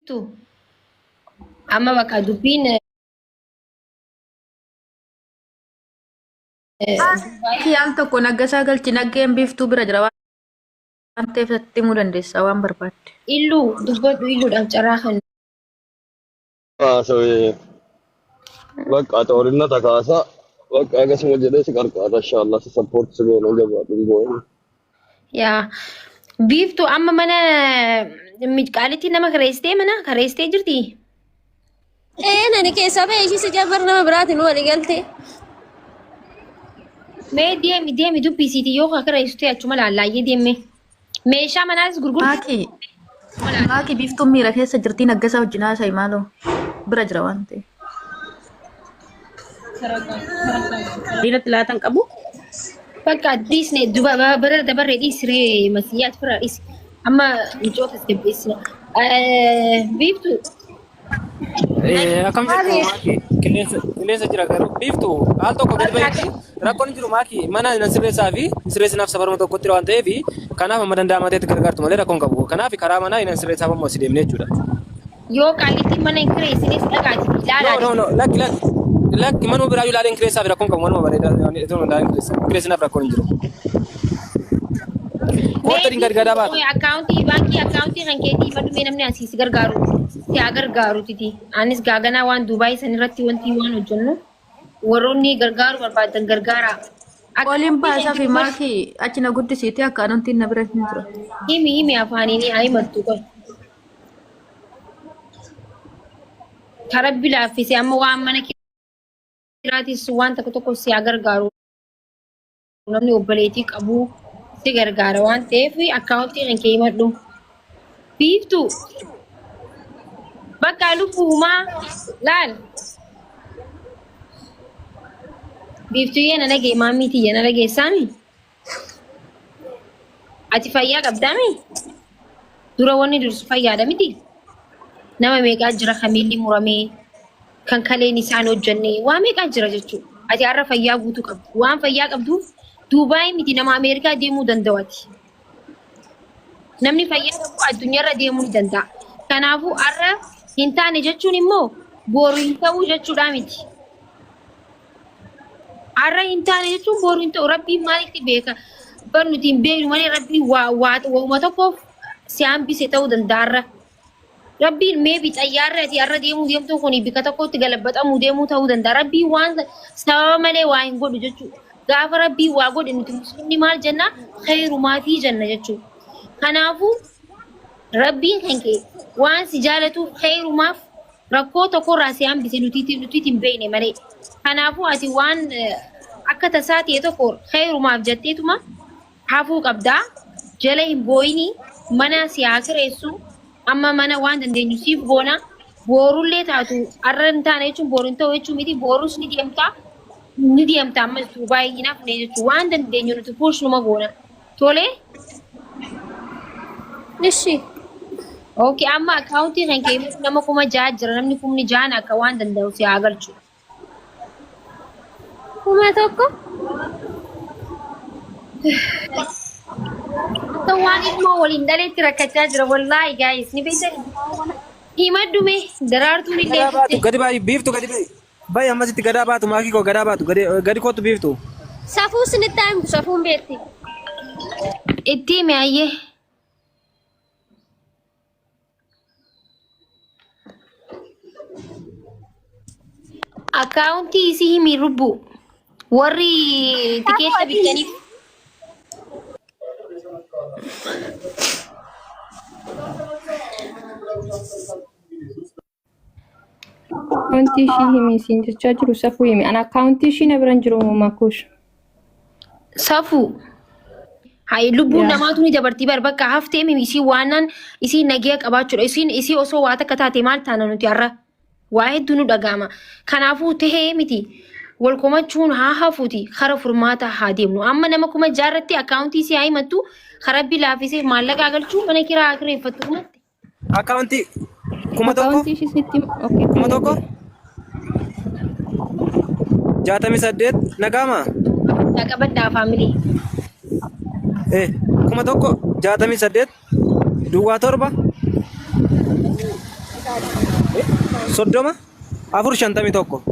Tu amma bakka dubbiin Ki al tokko naggasaa galchi naggeen biiftuu bira jira waan ta'eef sitti himuu dandeessa waan barbaadde. illuu dubbadhu illuudhaaf carraa kan سوي بقى تورينا تكاسا بقى قسم جديد سكر إن شاء الله سبورت سبون وجبات نقول yaa biiftuu amma mana qaalitti nama kareessitee mana kareessitee jirti. Nani keessa ba'e ishii si jabbar nama biraatiin walii galte. Mee deemi dubbisiiti yoo kareessitee achuma laallaayyee deemme. Meeshaa manaas gurgurtaa. Maaki biiftuun miira keessa jirtii naggasaa wajjin haasa'e maaloo bira jira waan ta'eef. Diinatti laatan qabu. Bakka dhiisne bara dabarree dhiisree masiyyaat fira dhiis. Amma micoota as gabbeessina. Biiftuu. Akkam jirtu maaki qilleensa jira garuu biiftu al tokko gadi bahetti rakkoon jiru maaki mana na sirreessaa fi sirreessinaaf safaruma tokkotti waan ta'eef kanaaf amma danda'amaa ta'etti gargaartu malee rakkoon qabu kanaaf karaa manaa na sirreessaaf ammoo si deemnee jechuudha. Yoo qaalitti mana hin kireessinis dhagaati ilaalaa. No lakki manuma biraa yoo ilaaleen kireessaaf rakkoon qabu manuma bareedaa kireessinaaf rakkoon hin jiru. Koottiin gargaaraa baatu. Akkaawuntii baankii akkaawuntii kan keetii madumee namni asiis gargaaru si haa gargaaru titi. Anis gaaganaa waan Duubaay san irratti wanti waan hojjennu warroonni gargaaru barbaadan gargaara. Waliin baasaa fi maaki achi na guddisiitee akka anuuntiin na bira hin jira. Himi afaaniin haa himattu qoy. Karabbi laaffisee amma waan mana kiraatis waan tokko tokko si haa gargaaru. Namni obboleettii qabu si gargaara waan ta'eef akkaawuntii kan kee himadhu. Biiftuu bakka lubbuumaa laal. Biiftuu yana nagee maammiitii yana nageessaami. Ati fayyaa qabdaami? Dura wanni dursu fayyaadha miti. Nama meeqaa jira kamiilli muramee kan kaleen isaan hojjannee waa meeqaa jira jechuudha. Ati har'a fayyaa guutuu qabdu. Waan fayyaa qabduuf Duubaay miti nama Ameerikaa deemuu danda'aati. Namni fayyaa qabu addunyaarra deemuu ni danda'a. Kanaafuu har'a hin taane jechuun immoo boru hin ta'uu jechuudha miti. Har'a hin taane jechuun boru hin ta'u rabbiin maalitti beeka? Bar nuti hin beeknu malee rabbiin waa'uma tokkoof si hambise ta'uu danda'a. Rabbiin meebi xayyaarratti har'a deemuu deemtu kun bika tokkotti galabbatamuu deemuu ta'uu danda'a. Rabbiin waan sababa malee waa hin godhu jechuudha. Gaafa rabbiin waa godhe nuti muslimni maal jenna? Khayrumaa fi janna jechuudha. Kanaafuu rabbiin kan kee waan si jaalatuuf khayrumaaf rakkoo tokkorraa si hambise nuti hin beekne malee. Kanaafuu ati waan akka tasaa ta'e tokko khayrumaaf jetteetuma hafuu qabdaa. Jala hin booyini mana si haa kireessu. Amma mana waan dandeenyu siif goona. Boorullee taatu har'a hin taane jechuun boru hin ta'u jechuun miti boorus ni deemta. Ni deemta ammas Duubaay hin hafne jechuun waan dandeenyu nuti fuushnuma goona. Tolee? Ishi. Okay, amma akkaawuntii kan kee nama 6,000 jira namni 6,000 akka waan danda'u si haa galchu. 1,000. Akka waan ilmoo waliin dhaleetti rakkachaa jira wallaahi gaayis ni beektan. Himaddume daraartuun illee. Gadi baay'ee biiftu gadi baay'ee. Baay'ee ammasitti gadaa baatu maakii koo gadaa baatu gadi kootu biiftu. Safuu sinitti haayimu safuun beekti. Itti hime ayyee. Akkaawuntii isii himi rubbu warri tikeetta bitaniif. Akkaawuntii ishii himi siin jechaa jiru safuu himi. Ana akkaawuntii ishii na bira hin jiru makuush. Safuu. Hayi lubbuun namaatu ni dabartii bar bakka haftee mimi isii waannan isii nagee qabaachuudha. Isii osoo waa takka taate maal taana nuti har'a waa hedduu nu dhaga'ama. Kanaafuu tahee miti wal komachuun haa hafuuti kara furmaata haa deemnu. Amma nama 6,000 akkaawuntii isii haa himattu karaa laaffisee maallaqa galchuu mana kiraa kireeffattu kumatti. Akkaawuntii 1,000. Akkaawuntii ishii sitti okay. 1,000. 68 nagama. Dhaqabaddaa faamilii. 1,000 68 duwwaa 7 Soddoma afur shantamii tokko.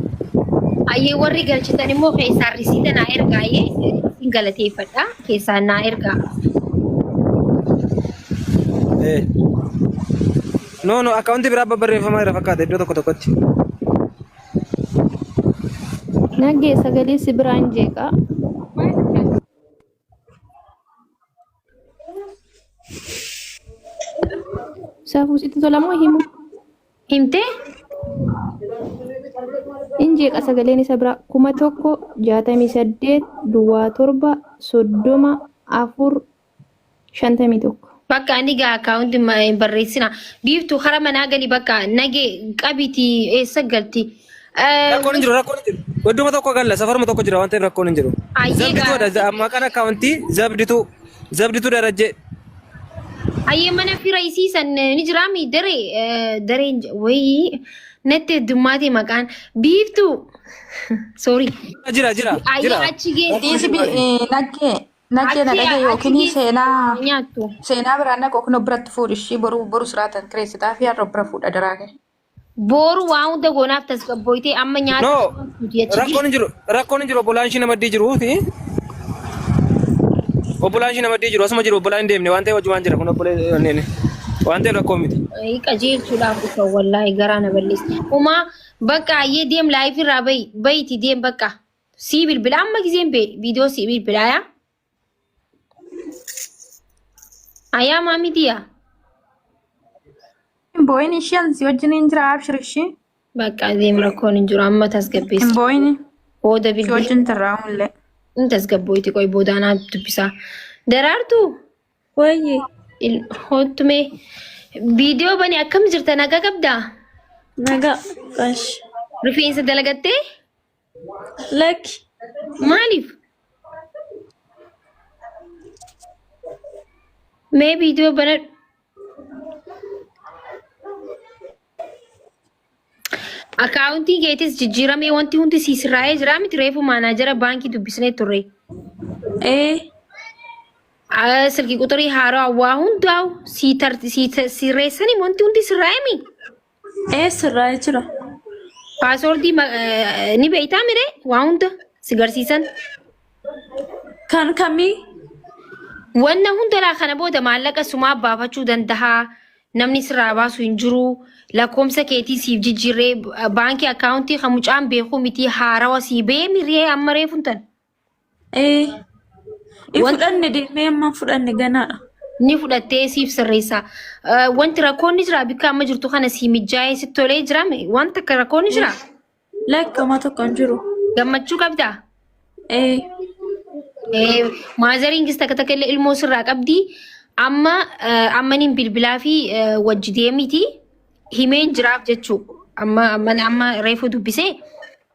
Ayyee warri galchitan immoo keessaa risiita naa ergaayee isin galateeffadha. Keessaa naa ergaa. No, akkaawuntii biraa barreeffamaa irra fakkaata iddoo tokko tokkotti. Nagee sagalee si biraan jeeqa. Saafuu sitti tola moo himu? Himtee? Injeeqa sagaleen isa bira 1168 Bakka ani gaa akkaawuntii barreessina. Biiftuu hara manaa gali bakka nagee qabiti eessa galti? Rakkoon hin jiru. Wadduma tokko galla safaruma tokko jira waan ta'eef rakkoon hin jiru. Zabdituudha maqaan akkaawuntii zabdituu darajee. Ayyee mana fira isiisan ni jiraami dareen wayii natti heddummaatee maqaan biiftuu. Sorry. Jira. Ayyee achi geessi. Nagee na dhagee yookiin seenaa biraan naqoo kun biratti fuudhishi boru siraatan kireessitaa fi har'a bira fuudha daraage. Boru waa hunda goonaaf tasgabbooytee amma nyaata. No, rakkoon hin jiru obbolaan ishii namaddii jiruuti. Obbolaan ishii namaddii jiru asuma jiru obbolaan hin deemne waan ta'eef wajjumaan jira kun obbolee waan ta'eef rakkoo miti. Qajeelchuudhaaf dhufa wallaahi garaa na balleessa. Umaa bakka ayyee deem laayif irraa bayiti deem bakka sii bilbila amma giseen viidiyoo sii bilbilaa yaa. Ayaa maamitiyaa. Boyni isheen si wajjin hin jira abshirishi. Bakka deem rakkoon hin jiru amma tasgabbeessa. Boyni. Booda bilbila. Si wajjin tarraa'uun in tasgabboyti qoy boodaanaa dubbisaa. Daraartuu. Wayye. Hottumee viidiyoo bani akkam jirta nagaa qabdaa? Nagaa qash. Rifeensa dalagattee? Lakki. Maaliif? Mee viidiyoo bana akkaawuntii keetis jijjiiramee wanti hundi siisirraa'ee jira miti reefu maanaajara baankii dubbisnee turre. Silkii quxurii haaraa waa hundaa'u sirreessanii wanti hundi sirraa'emi. Sirraa'ee jira. Paaswoordii ni beektaa mire waa hunda si garsiisan. Kan kamii? Wanna hundalaa kana booda maallaqa sumaa baafachuu danda'a. Namni sirraa baasu hin jiru. Lakkoomsa keetii siif jijjiirree baankii akkaawuntii kan mucaan beeku miti haarawa sii bee miree amma reefuntan. Fudhanne deemee amma fudhanne ganaadha. Ni fudhattee siif sirreessa. Wanti rakkoonni jira bikka amma jirtu kana sii mijaa'ee si tolee jiraame wanta akka rakkoonni jira. Lakkama tokko hin jiru. Gammachuu qabdaa? Maazariingis takka illee ilmoo sirraa qabdii. Ammaniin bilbilaa fi wajji deemiti. Himeen jiraaf jechuu amma reefu dubbisee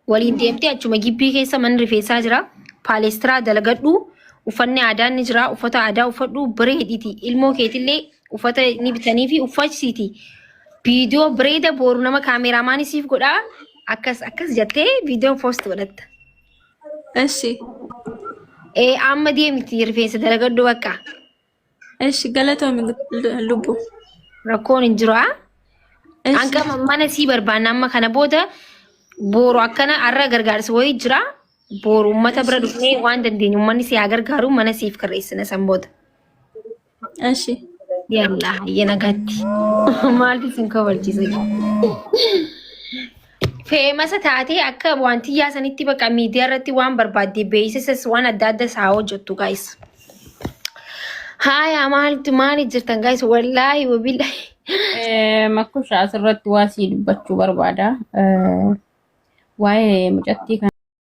waliin deemtee achuma gibbii keessa mana rifeensaa jira. Paalestiraa dalagadhu uffanni aadaa ni jira. Uffata aadaa uffadhu bareediti. Ilmoo keetillee uffata ni bitanii fi uffachisiiti. Viidiyoo bareeda booru nama kaameraamaanii siif godhaa. Akkas jettee viidiyoo poost godhatta. Eshi. Amma deemti rifeensa dalagadhu bakka. Eshi galatoomi lubbu. Rakkoon hin jiru haa? Anka mana sii barbaanna amma kana booda boru akkana har'a gargaarsa wayii jira. Boru uummata bira dhufnee waan dandeenyu uummanni si haa gargaaru mana siif karreessina san booda. Eshi. Yallaa iyya nagaatti. Maaltu isin kabalchiisa? Feemasa taatee akka waantiyyaa sanitti bakka miidiyaa irratti waan barbaadde beeksisas waan adda adda isaa hojjettu guys. Haaya maali jirtan guys wallaahi wabillahi. Makkusha asirratti waa sii dubbachuu barbaada. Waa'ee mucattii kana